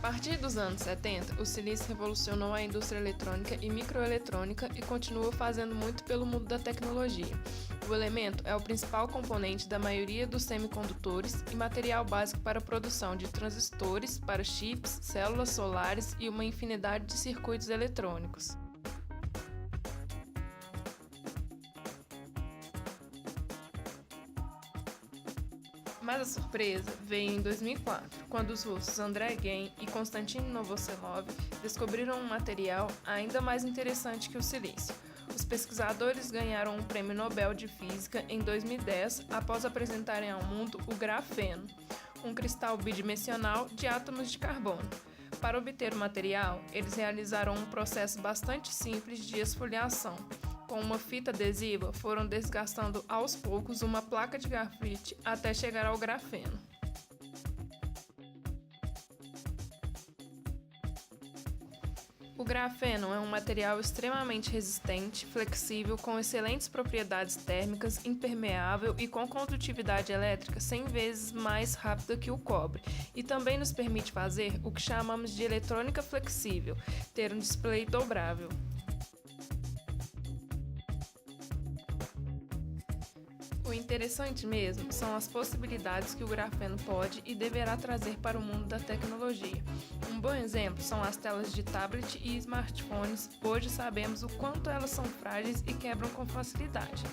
partir dos anos 70, o silício revolucionou a indústria eletrônica e microeletrônica e continua fazendo muito pelo mundo da tecnologia. O elemento é o principal componente da maioria dos semicondutores e material básico para a produção de transistores, para chips, células solares e uma infinidade de circuitos eletrônicos. Mas a surpresa veio em 2004, quando os russos Andrei Geim e Konstantin Novoselov descobriram um material ainda mais interessante que o silício. Os pesquisadores ganharam um prêmio Nobel de Física em 2010 após apresentarem ao mundo o grafeno, um cristal bidimensional de átomos de carbono. Para obter o material, eles realizaram um processo bastante simples de esfoliação. Com uma fita adesiva, foram desgastando aos poucos uma placa de grafite até chegar ao grafeno. O grafeno é um material extremamente resistente, flexível, com excelentes propriedades térmicas, impermeável e com condutividade elétrica 100 vezes mais rápida que o cobre, e também nos permite fazer o que chamamos de eletrônica flexível, ter um display dobrável. O interessante mesmo são as possibilidades que o grafeno pode e deverá trazer para o mundo da tecnologia. Um bom exemplo são as telas de tablet e smartphones. Hoje sabemos o quanto elas são frágeis e quebram com facilidade.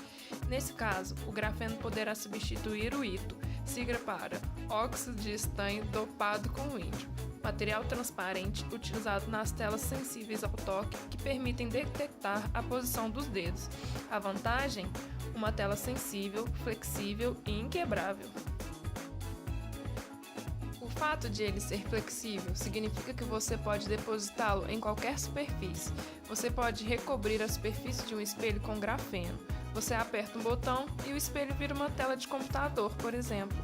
Nesse caso, o grafeno poderá substituir o ito, sigla para óxido de estanho dopado com índio, material transparente utilizado nas telas sensíveis ao toque que permitem detectar a posição dos dedos. A vantagem? Uma tela sensível, flexível e inquebrável. O fato de ele ser flexível significa que você pode depositá-lo em qualquer superfície. Você pode recobrir a superfície de um espelho com grafeno. Você aperta um botão e o espelho vira uma tela de computador, por exemplo.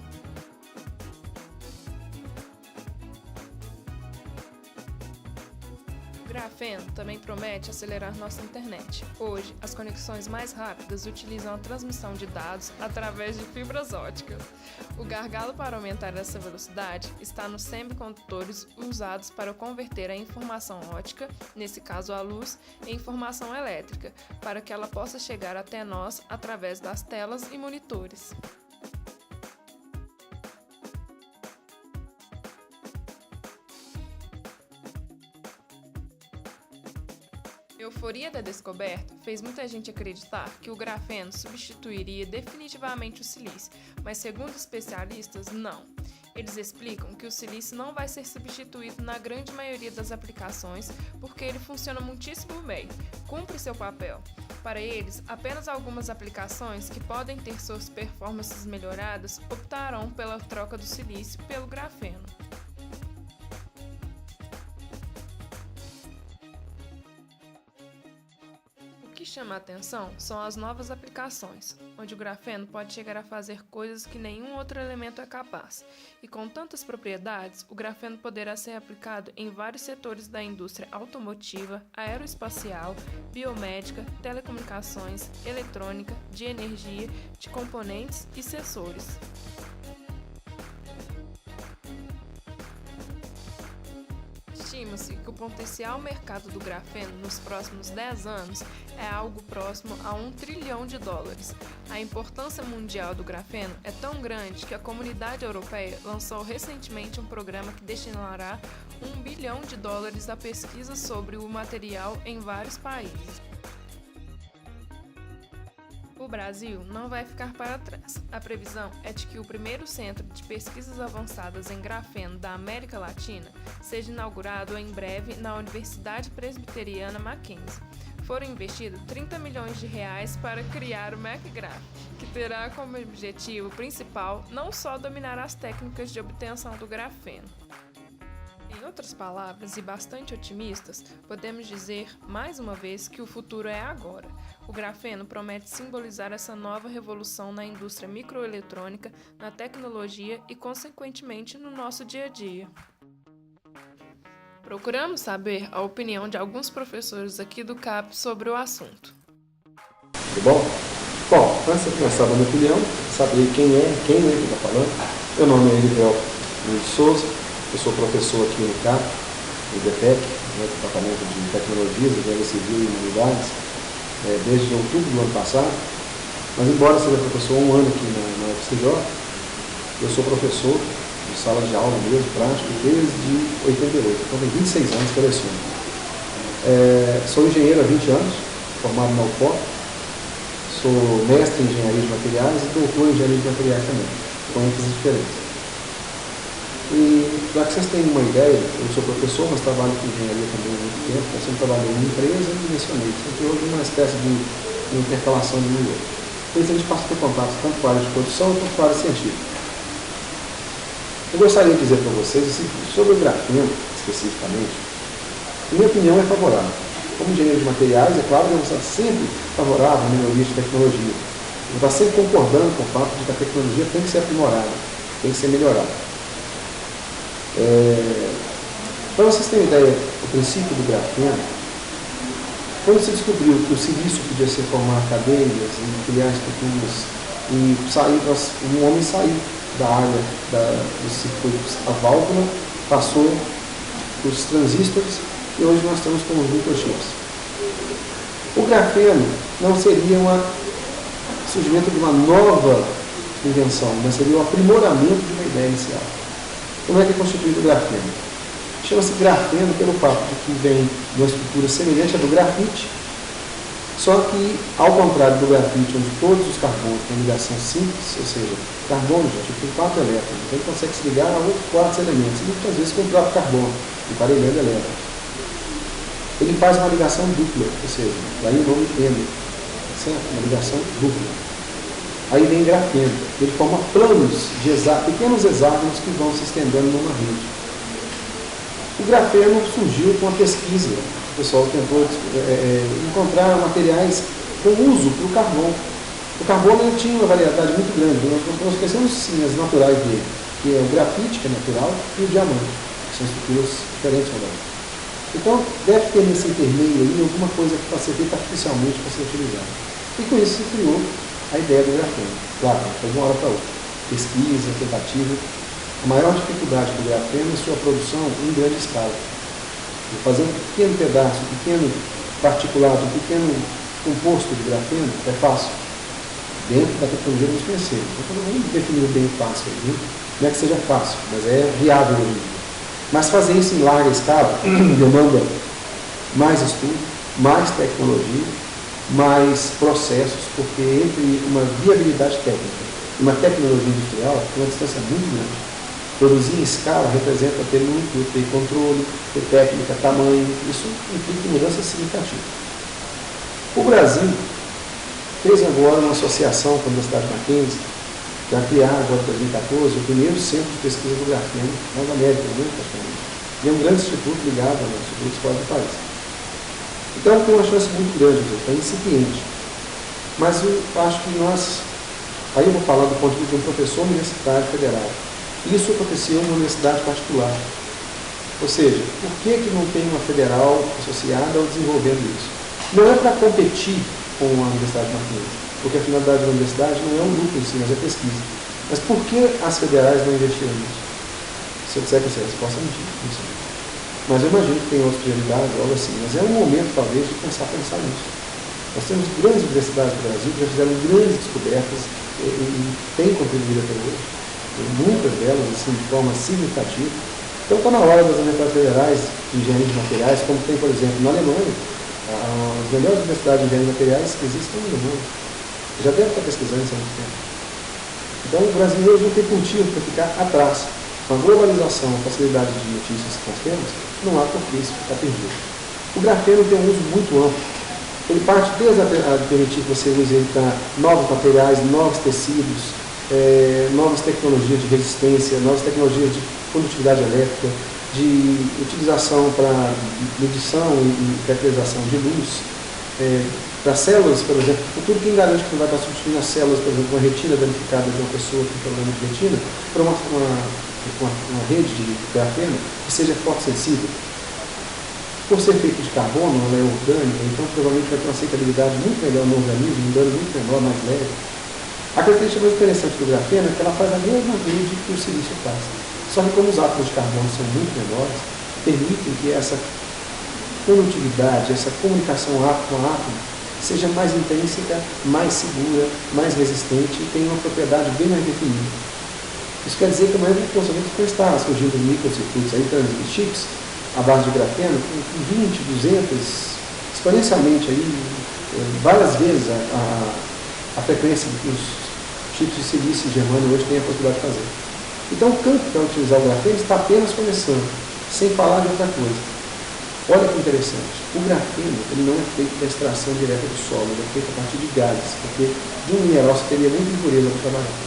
O grafeno também promete acelerar nossa internet. Hoje, as conexões mais rápidas utilizam a transmissão de dados através de fibras óticas. O gargalo para aumentar essa velocidade está nos semicondutores usados para converter a informação ótica, nesse caso a luz, em informação elétrica, para que ela possa chegar até nós através das telas e monitores. A euforia da descoberta fez muita gente acreditar que o grafeno substituiria definitivamente o silício, mas segundo especialistas, não. Eles explicam que o silício não vai ser substituído na grande maioria das aplicações porque ele funciona muitíssimo bem, cumpre seu papel. Para eles, apenas algumas aplicações que podem ter suas performances melhoradas optarão pela troca do silício pelo grafeno. O que chama a atenção são as novas aplicações, onde o grafeno pode chegar a fazer coisas que nenhum outro elemento é capaz. E com tantas propriedades, o grafeno poderá ser aplicado em vários setores da indústria automotiva, aeroespacial, biomédica, telecomunicações, eletrônica, de energia, de componentes e sensores. Estima-se que o potencial mercado do grafeno nos próximos 10 anos é algo próximo a $1 trilhão. A importância mundial do grafeno é tão grande que a comunidade europeia lançou recentemente um programa que destinará $1 bilhão à pesquisa sobre o material em vários países. O Brasil não vai ficar para trás. A previsão é de que o primeiro centro de pesquisas avançadas em grafeno da América Latina seja inaugurado em breve na Universidade Presbiteriana Mackenzie. Foram investidos R$30 milhões para criar o MacGraph, que terá como objetivo principal não só dominar as técnicas de obtenção do grafeno. Em outras palavras, e bastante otimistas, podemos dizer, mais uma vez, que o futuro é agora. O grafeno promete simbolizar essa nova revolução na indústria microeletrônica, na tecnologia e, consequentemente, no nosso dia a dia. Procuramos saber a opinião de alguns professores aqui do CAP sobre o assunto. Tudo bom? Bom, antes de começar a dar minha opinião, saber quem é que está falando. Meu nome é Erivelto Luiz Souza, Eu sou professor aqui no CAP, no DEPEC, no Departamento de Tecnologias, Engenharia Civil e Humanidades, desde outubro do ano passado. Mas, embora seja professor há um ano aqui na UFCJ, eu sou professor de sala de aula mesmo, prático, desde 88. Então, tem 26 anos que eu leciono. Sou engenheiro há 20 anos, formado na UFOP. Sou mestre em engenharia de materiais e doutor em engenharia de materiais também, com ênfase diferentes. E, para que vocês tenham uma ideia, eu sou professor, mas trabalho com engenharia também há muito tempo. Eu sempre trabalhei em empresa e lecionei. Sempre houve uma espécie de intercalação de nível. Por isso a gente passa a ter contatos tanto com a área de produção quanto com a área científica. Eu gostaria de dizer para vocês o seguinte, sobre o grafeno, especificamente, minha opinião é favorável. Como engenheiro de materiais, é claro que eu vou estar sempre favorável à melhoria de tecnologia. Eu vou estar sempre concordando com o fato de que a tecnologia tem que ser aprimorada, tem que ser melhorada. Para vocês terem ideia, o princípio do grafeno, quando se descobriu que o silício podia se formar cadeias e criar estruturas, e um homem saiu da área dos circuitos, a válvula passou os transistores e hoje nós estamos com os microchips. O grafeno não seria o surgimento de uma nova invenção, mas seria o aprimoramento de uma ideia inicial. Como é que é constituído o grafeno? Chama-se grafeno pelo fato de que vem de uma estrutura semelhante à do grafite, só que, ao contrário do grafite, onde todos os carbonos têm ligação simples, ou seja, carbono, gente, tem 4 elétrons, então ele consegue se ligar a outros 4 elementos, e muitas vezes com o próprio carbono, emparelhando elétrons. Ele faz uma ligação dupla, ou seja, daí o nome M, certo? Uma ligação dupla. Aí vem grafeno, ele forma planos de pequenos hexágonos que vão se estendendo numa rede. O grafeno surgiu com a pesquisa. O pessoal tentou encontrar materiais com uso para o carvão. O carbono ele tinha uma variedade muito grande. Nós conhecemos sim as naturais dele, que é o grafite, que é natural, e o diamante, que são estruturas diferentes agora. Então, deve ter nesse intermeio aí alguma coisa que possa ser feita artificialmente para ser utilizada. E com isso se criou a ideia do grafeno. Claro, foi de uma hora para outra. Pesquisa, tentativa. A maior dificuldade do grafeno é sua produção em grande escala. Fazer um pequeno pedaço, um pequeno particulado, um pequeno composto de grafeno é fácil. Dentro da tecnologia que nós conhecemos. Então, vamos definir bem fácil. Né? Não é que seja fácil, mas é viável hoje em dia. Mas fazer isso em larga escala demanda mais estudo, mais tecnologia, mais processos, porque entre uma viabilidade técnica e uma tecnologia industrial tem uma distância muito grande. Produzir em escala representa ter muito, ter controle, ter técnica, tamanho, isso implica mudanças significativas. O Brasil fez agora uma associação com a Universidade Mackenzie, para criar agora em 2014 o primeiro centro de pesquisa do grafeno nas Américas, né, praticamente. E é um grande instituto ligado ao Instituto Fora do país. Então tem uma chance muito grande, está incipiente. Mas eu acho que aí eu vou falar do ponto de vista de um professor universitário federal. Isso aconteceu numa universidade particular. Ou seja, por que não tem uma federal associada ao desenvolvendo isso? Não é para competir com a Universidade Mackenzie, porque a finalidade da universidade não é um lucro em si, mas é pesquisa. Mas por que as federais não investiram nisso? Se eu disser que essa resposta é mentira, não sei. Mas eu imagino que tem outras prioridades, algo assim. Mas é um momento, talvez, de pensar nisso. Nós temos grandes universidades do Brasil que já fizeram grandes descobertas e têm contribuído até hoje. Muitas delas, assim, de forma significativa. Então está na hora das universidades federais de engenharia de materiais, como tem, por exemplo, na Alemanha, as melhores universidades de engenharia de materiais que existem na Alemanha. Já deve estar pesquisando isso há muito tempo. Então o Brasil hoje não tem motivo para ficar atrás. Com a globalização, a facilidade de notícias que nós temos, não há por que isso ficar perdido. O grafeno tem um uso muito amplo. Ele parte desde a permitir que você use ele para novos materiais, novos tecidos, novas tecnologias de resistência, novas tecnologias de condutividade elétrica, de utilização para medição e caracterização de luz, para células, por exemplo, tudo que garante que não vai estar substituindo as células, por exemplo, uma retina danificada de uma pessoa com problema de retina, para uma rede de grafeno que seja fotossensível. Por ser feito de carbono, ela é orgânica, então provavelmente vai ter uma aceitabilidade muito melhor no organismo, um dano muito menor, mais leve. A característica mais interessante do grafeno é que ela faz a mesma rede que o silício faz. Só que como os átomos de carbono são muito menores, permitem que essa condutividade, essa comunicação átomo a átomo, seja mais intrínseca, mais segura, mais resistente e tenha uma propriedade bem mais definida. Isso quer dizer que a maioria dos processamento está surgindo microcircuitos aí, chips à base de grafeno, com 20, 200, exponencialmente aí, várias vezes a frequência que os chips de silício e germânio hoje têm a possibilidade de fazer. Então o campo para utilizar o grafeno está apenas começando, sem falar de outra coisa. Olha que interessante, o grafeno ele não é feito da extração direta do solo, ele é feito a partir de gases, porque de um mineral você teria muita impureza para trabalhar.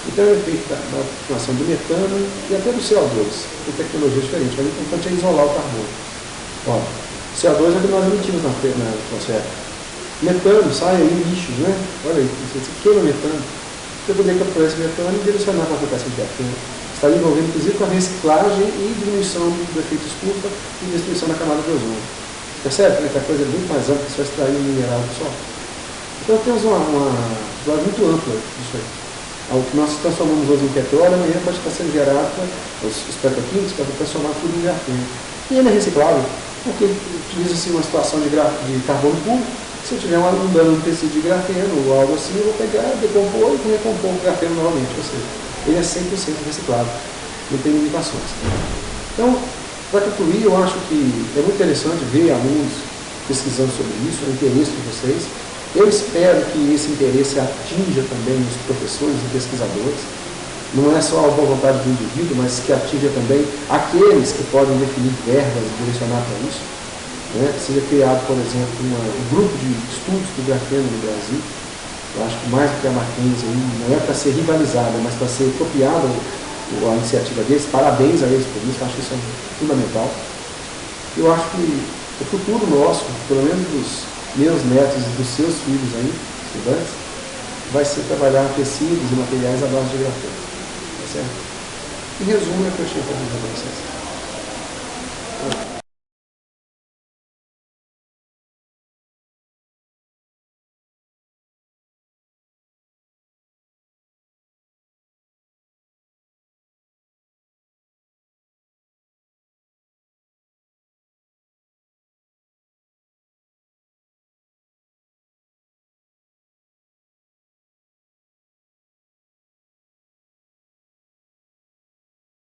Então ele é feito da formação do metano e até do CO2, com tecnologia diferente, mas o importante é isolar o carbono. Olha, CO2 é o que nós emitimos na atmosfera. Metano sai aí lixos, né? Olha aí, você queima metano. Você poderia capturar esse metano e direcionar para a aplicação de grafeno. Está envolvendo inclusive com a reciclagem e diminuição do efeito estufa e destruição da camada de ozônio. Percebe que a coisa é muito mais ampla que só extrair um mineral do solo? Então temos uma muito ampla disso aí. O que nós transformamos hoje em petróleo, amanhã pode estar sendo gerado os petroquímicos para transformar tudo em grafeno. E ele é reciclável, porque utiliza-se uma situação de carbono puro. Se eu tiver um dano no tecido de grafeno ou algo assim, eu vou pegar, decompor e recompor o grafeno novamente. Ou seja, ele é 100% reciclável, não tem limitações. Então, para concluir, eu acho que é muito interessante ver alunos pesquisando sobre isso, o interesse de vocês. Eu espero que esse interesse atinja também os professores e pesquisadores. Não é só a boa vontade do indivíduo, mas que atinja também aqueles que podem definir verbas e direcionar para isso. Né? Seja criado, por exemplo, um grupo de estudos do grafeno no Brasil. Eu acho que mais do que a Mackenzie não é para ser rivalizada, mas para ser copiada a iniciativa deles. Parabéns a eles por isso, eu acho que isso é fundamental. Eu acho que o futuro nosso, pelo menos dos meus netos e dos seus filhos aí, estudantes, vai ser trabalhar tecidos e materiais à base de grafeno. Tá certo? Em resumo, é o que eu tinha para dizer para vocês.